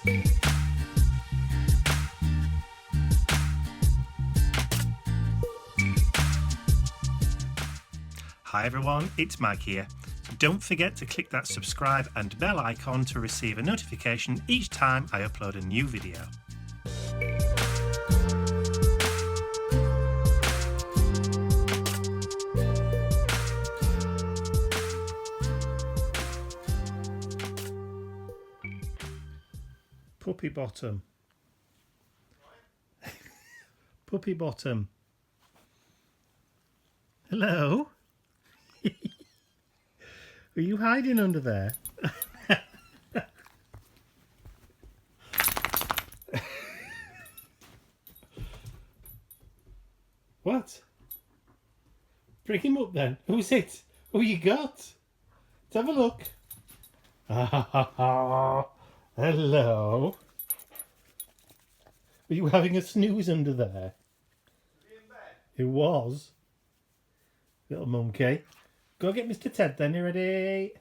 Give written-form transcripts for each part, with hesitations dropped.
Hi everyone, it's Mike here. Don't forget to click that subscribe and bell icon to receive a notification each time I upload a new video. Puppy bottom. Puppy bottom. Hello? Are you hiding under there? What? Bring him up then. Who's it? Who you got? Let's have a look. Hello. Were you having a snooze under there? It was. Little monkey. Go get Mr. Ted then, you ready?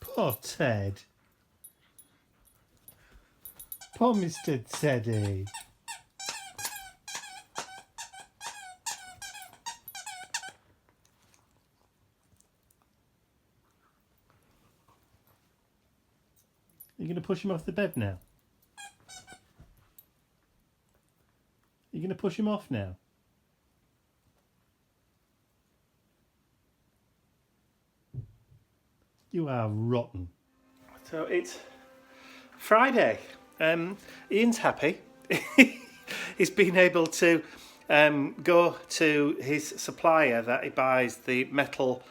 Poor Ted. Poor Mr. Teddy. You're going to push him off the bed now? You're going to push him off now? You are rotten. So it's Friday. Ian's happy. He's been able to go to his supplier that he buys the metal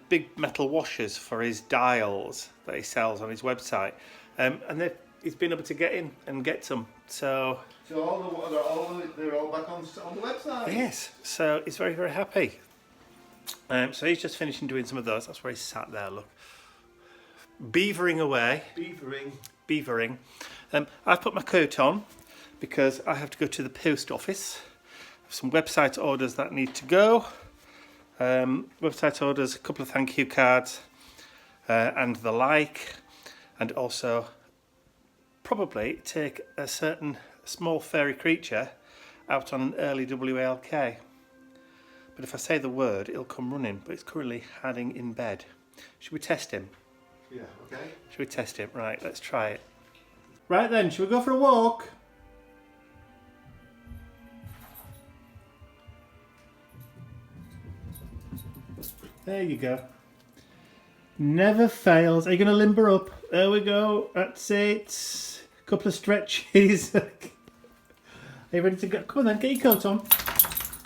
big metal washers for his dials that he sells on his website, and he's been able to get in and get some. So they're all back on the website. Yes, so he's very, very happy. So he's just finishing doing some of those. That's where he's sat there. Look, beavering away. Beavering. I've put my coat on because I have to go to the post office. I have some website orders that need to go. Website orders, a couple of thank you cards and the like, and also probably take a certain small fairy creature out on an early WALK. But if I say the word, it'll come running, but it's currently hiding in bed. Should we test him? Yeah, okay. Should we test him? Right, let's try it. Right then, shall we go for a walk? There you go. Never fails. Are you going to limber up? There we go. That's it. A couple of stretches. Are you ready to go? Come on then, get your coat on.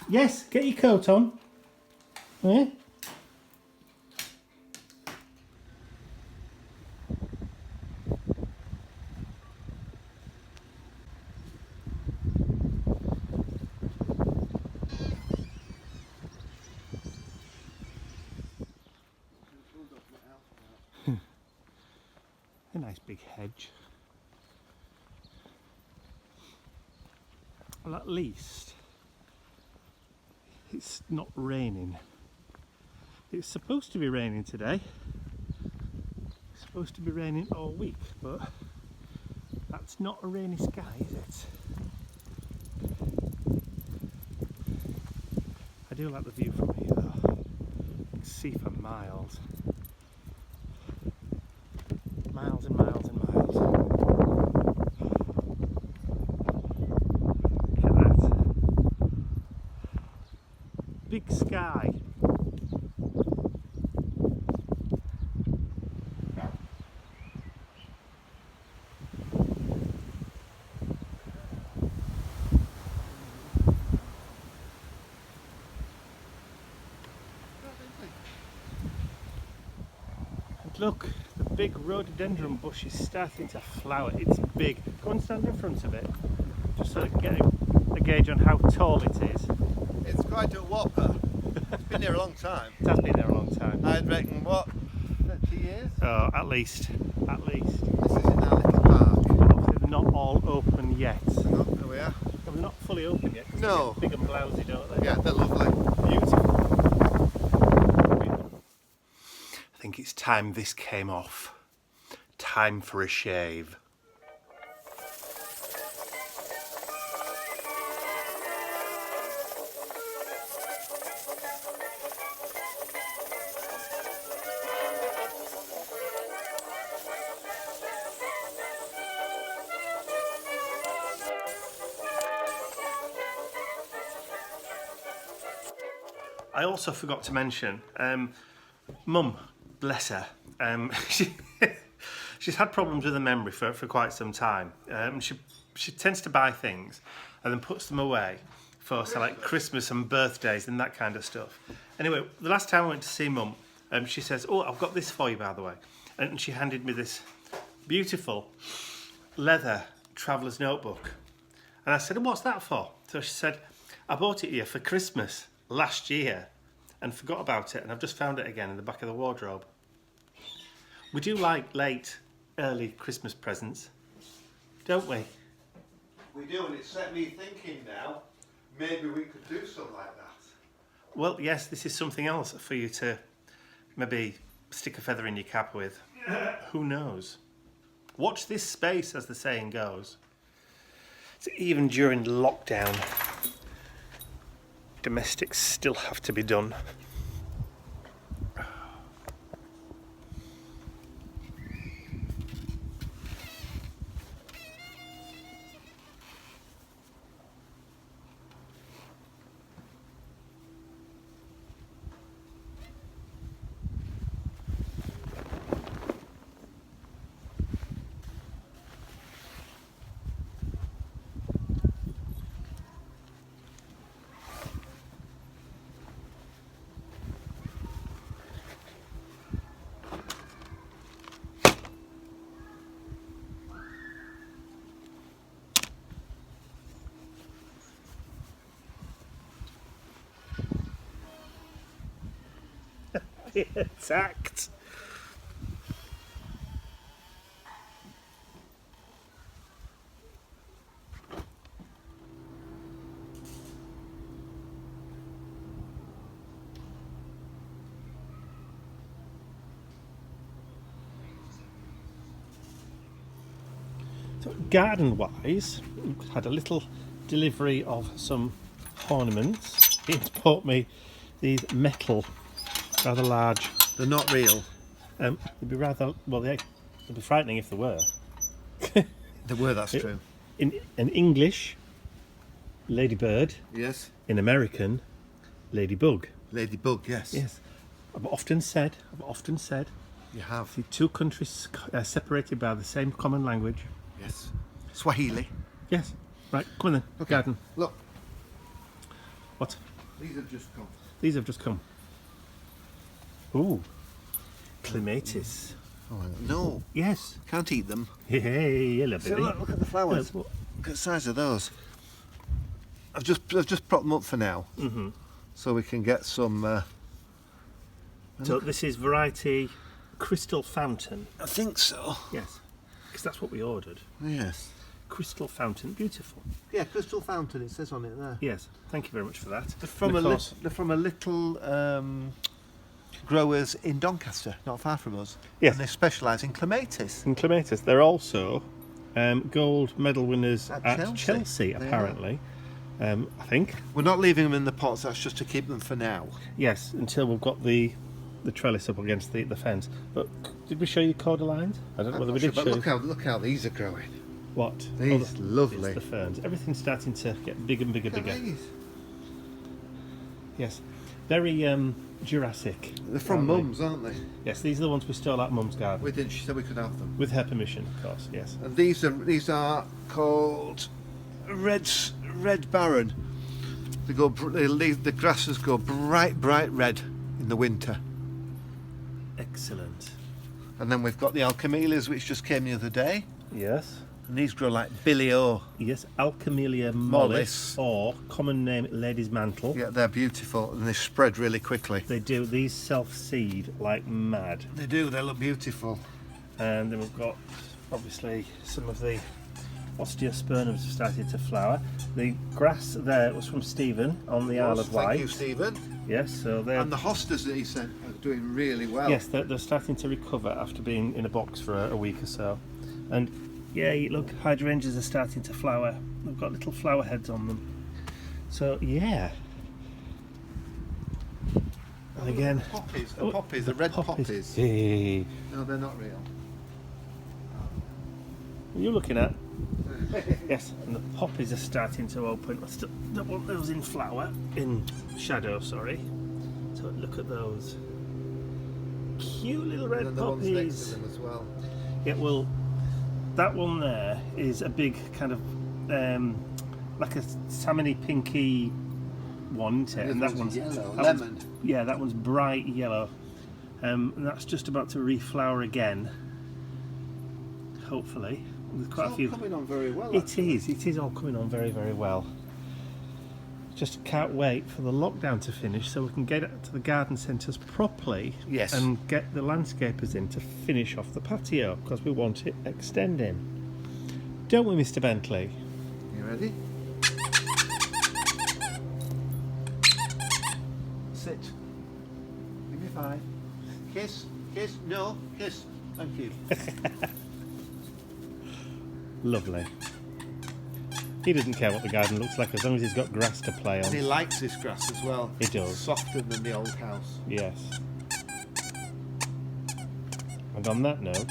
Yes, get your coat on. Yeah? A nice big hedge. Well, at least it's not raining. It's supposed to be raining today. It's supposed to be raining all week, but that's not a rainy sky, is it? I do like the view from here though. You can see for miles. Miles and miles and miles. Look at that. Big sky. And look. Big rhododendron bush is starting to flower. It's big. Go and stand in front of it, just so I can get a gauge on how tall it is. It's quite a whopper. It's been there a long time. It has been there a long time. I'd reckon, what, 30 years? Oh, at least. At least. This is in our little park. Obviously they're not all yet. Oh, there we are. They're not fully open yet. 'Cause No. they get big and blousy, don't they? Yeah, they're lovely. Beautiful. I think it's time this came off. Time for a shave. I also forgot to mention, Mum, bless her, she's had problems with her memory for quite some time. She tends to buy things and then puts them away for like Christmas and birthdays and that kind of stuff. Anyway, the last time I went to see Mum, she says, "Oh, I've got this for you, by the way," and she handed me this beautiful leather traveller's notebook. And I said, "What's that for?" So she said, "I bought it here for Christmas last year and forgot about it, and I've just found it again in the back of the wardrobe." We do like late, early Christmas presents, don't we? We do, and it set me thinking now, maybe we could do something like that. Well, yes, this is something else for you to maybe stick a feather in your cap with. Who knows? Watch this space, as the saying goes. So even during lockdown, domestics still have to be done. Attacked. So garden-wise, we've had a little delivery of some ornaments. It's bought me these metal, rather large. They're not real. They'd be rather, well, they'd be frightening if they were. They were, that's true. In English, ladybird. Yes. In American, ladybug. Ladybug, yes. Yes. I've often said, You have. the two countries separated by the same common language. Yes. Swahili. Yes. Right, come on then. Okay. Garden. Look, What? these have just come. These have just come. Ooh. Clematis. Oh, hang on. No, Yes. can't eat them. Hey, hello, See, baby. look at the flowers. Look, Look at the size of those. I've just propped them up for now, so we can get some. So this is variety Crystal Fountain. I think so. Yes. Because that's what we ordered. Yes. Crystal Fountain, beautiful. Yeah, Crystal Fountain. It says on it there. Yes. Thank you very much for that. They're from a little growers in Doncaster, not far from us. Yes. And they specialise in clematis. And clematis. They're also gold medal winners At at Chelsea. Chelsea, They apparently. I think. We're not leaving them in the pots. That's just to keep them for now. Yes, until we've got the trellis up against the fence. But did we show you cordylines? I don't know whether we did But show look how these are growing. what. These lovely. It's the ferns. Everything's starting to get bigger and bigger, Look at bigger. these. Yes, very Jurassic. They're from aren't they? Mum's, aren't they? Yes, these are the ones we stole out Mum's garden. We did. She said we could have them. With her permission, of course. Yes. And these are called Red Baron. They go. The grasses go bright red in the winter. Excellent. And then we've got the alchemelias, which just came the other day. Yes. And these grow like Billy O. Yes, Alchemilla Mollis. mollis, or common name lady's mantle. Yeah, they're beautiful and they spread really quickly. They do. These self-seed like mad. They do. They look beautiful. And then we've got, obviously, some of the osteospermums have started to flower. The grass there was from Stephen on the Isle of Wight. Thank you, Stephen. Yes, so they're... And the hostas that he sent are doing really well. Yes, they're starting to recover after being in a box for a week or so. And yeah, look, hydrangeas are starting to flower. They've got little flower heads on them. So yeah. And again... The red poppies. Hey. No, they're not real. What are you looking at? Yes, and the poppies are starting to open. I still don't want those in flower, in shadow, sorry. So look at those. Cute little red And the poppies. ones next to them as well. Yeah, well, that one there is a big kind of, like a salmony pinky one, isn't it? And that one's yellow, lemon. Yeah, that one's bright yellow. And that's just about to reflower again. Hopefully. There's quite It's a few. all coming on very well. It is all coming on very, very well. Just can't wait for the lockdown to finish so we can get it to the garden centres properly. Yes. And get the landscapers in to finish off the patio because we want it extending. Don't we, Mr. Bentley? You ready? Sit. Give me 5. Kiss. Kiss. No. Kiss. Thank you. Lovely. He doesn't care what the garden looks like as long as he's got grass to play And he on. likes this grass as well. He does. Softer than the old house. Yes. And on that note,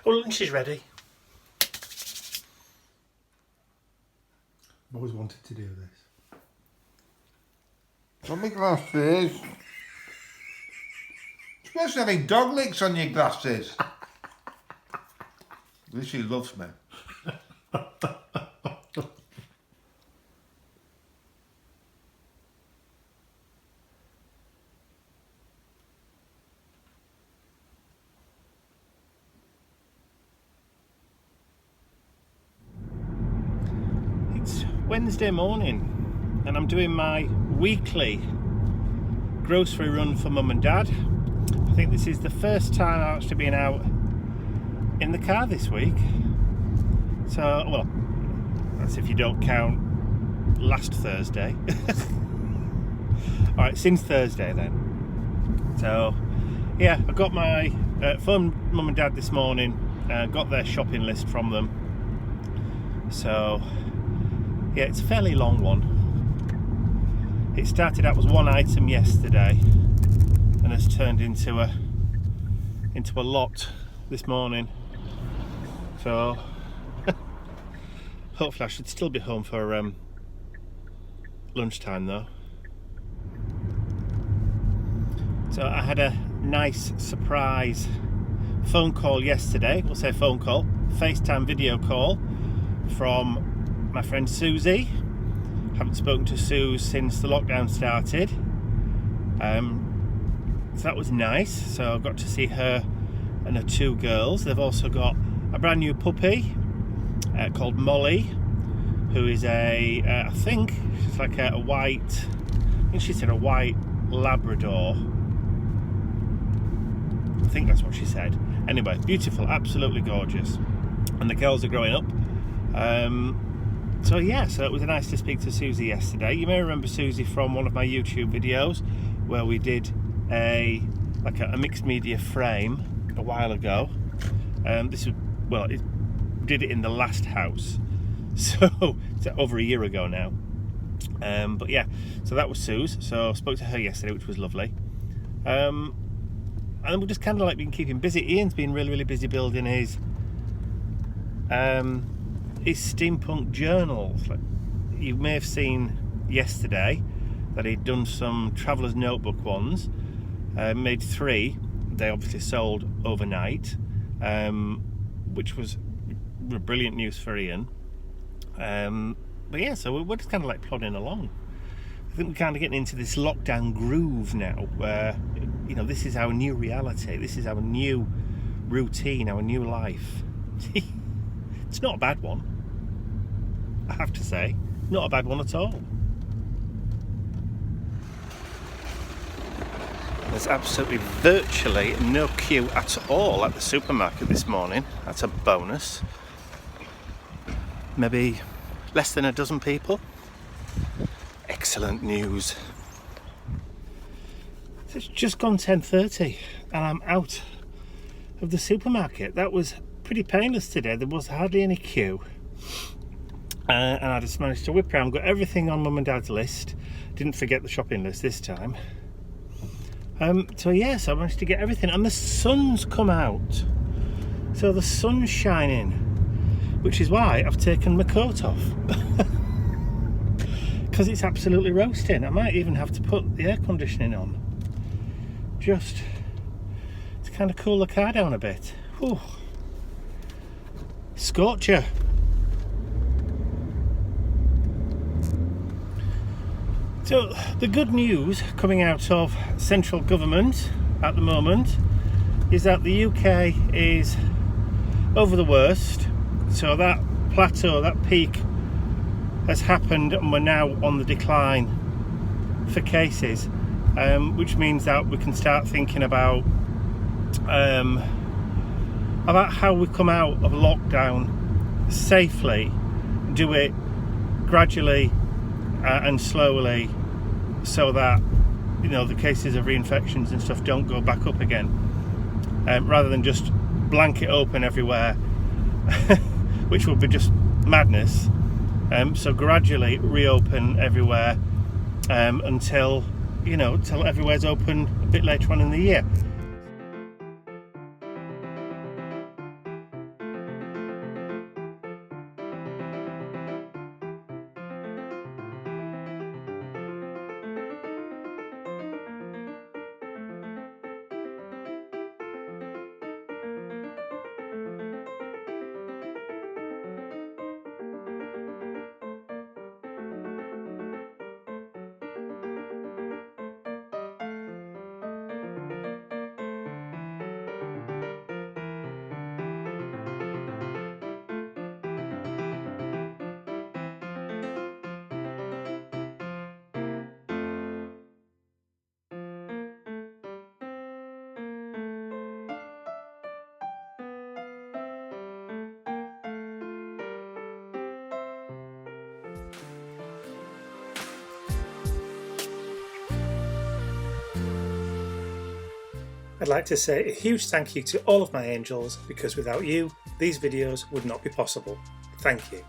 well, lunch is ready. I've always wanted to do this. On my glasses. You're supposed to having dog licks on your glasses. At least she loves me. It's Wednesday morning and I'm doing my weekly grocery run for Mum and Dad. I think this is the first time I've actually been out in the car this week. So, well, that's if you don't count last Thursday. Alright, since Thursday then. So, yeah, I got my phone Mum and Dad this morning, got their shopping list from them. So, yeah, it's a fairly long one. It started out as one item yesterday and has turned into a lot this morning. So hopefully I should still be home for lunchtime though. So I had a nice surprise phone call yesterday. We'll say phone call, FaceTime video call from my friend Susie. Haven't spoken to Sue since the lockdown started. So that was nice. So I got to see her and her 2 girls. They've also got a brand new puppy called Molly, who is I think she's like a white, I think she said a white Labrador. I think that's what she said. Anyway, beautiful, absolutely gorgeous. And the girls are growing up. So yeah, so it was nice to speak to Susie yesterday. You may remember Susie from one of my YouTube videos where we did a mixed media frame a while ago. This was, well, it did it in the last house, so it's over a year ago now. But yeah, so that was Suze. So I spoke to her yesterday, which was lovely. And we're just kind of like been keeping busy. Ian's been really, really busy building his steampunk journals. Like, you may have seen yesterday that he'd done some traveller's notebook ones, made 3. They obviously sold overnight, which was brilliant news for Ian. But yeah, so we're just kind of like plodding along. I think we're kind of getting into this lockdown groove now where, you know, this is our new reality, this is our new routine, our new life. It's not a bad one, I have to say. Not a bad one at all. There's absolutely virtually no queue at all at the supermarket this morning. That's a bonus. Maybe less than a dozen people. Excellent news. It's just gone 10:30 and I'm out of the supermarket. That was pretty painless today. There was hardly any queue. And I just managed to whip around, got everything on Mum and Dad's list. Didn't forget the shopping list this time. So yes, I managed to get everything, and the sun's come out. So the sun's shining, which is why I've taken my coat off. Because it's absolutely roasting. I might even have to put the air conditioning on. Just to kind of cool the car down a bit. Whew. Scorcher. So the good news coming out of central government at the moment is that the UK is over the worst. So that plateau, that peak has happened, and we're now on the decline for cases, which means that we can start thinking about how we come out of lockdown safely, do it gradually and slowly, so that, you know, the cases of reinfections and stuff don't go back up again, rather than just blanket open everywhere, which would be just madness. So gradually reopen everywhere until everywhere's open a bit later on in the year. I'd like to say a huge thank you to all of my angels, because without you, these videos would not be possible. Thank you.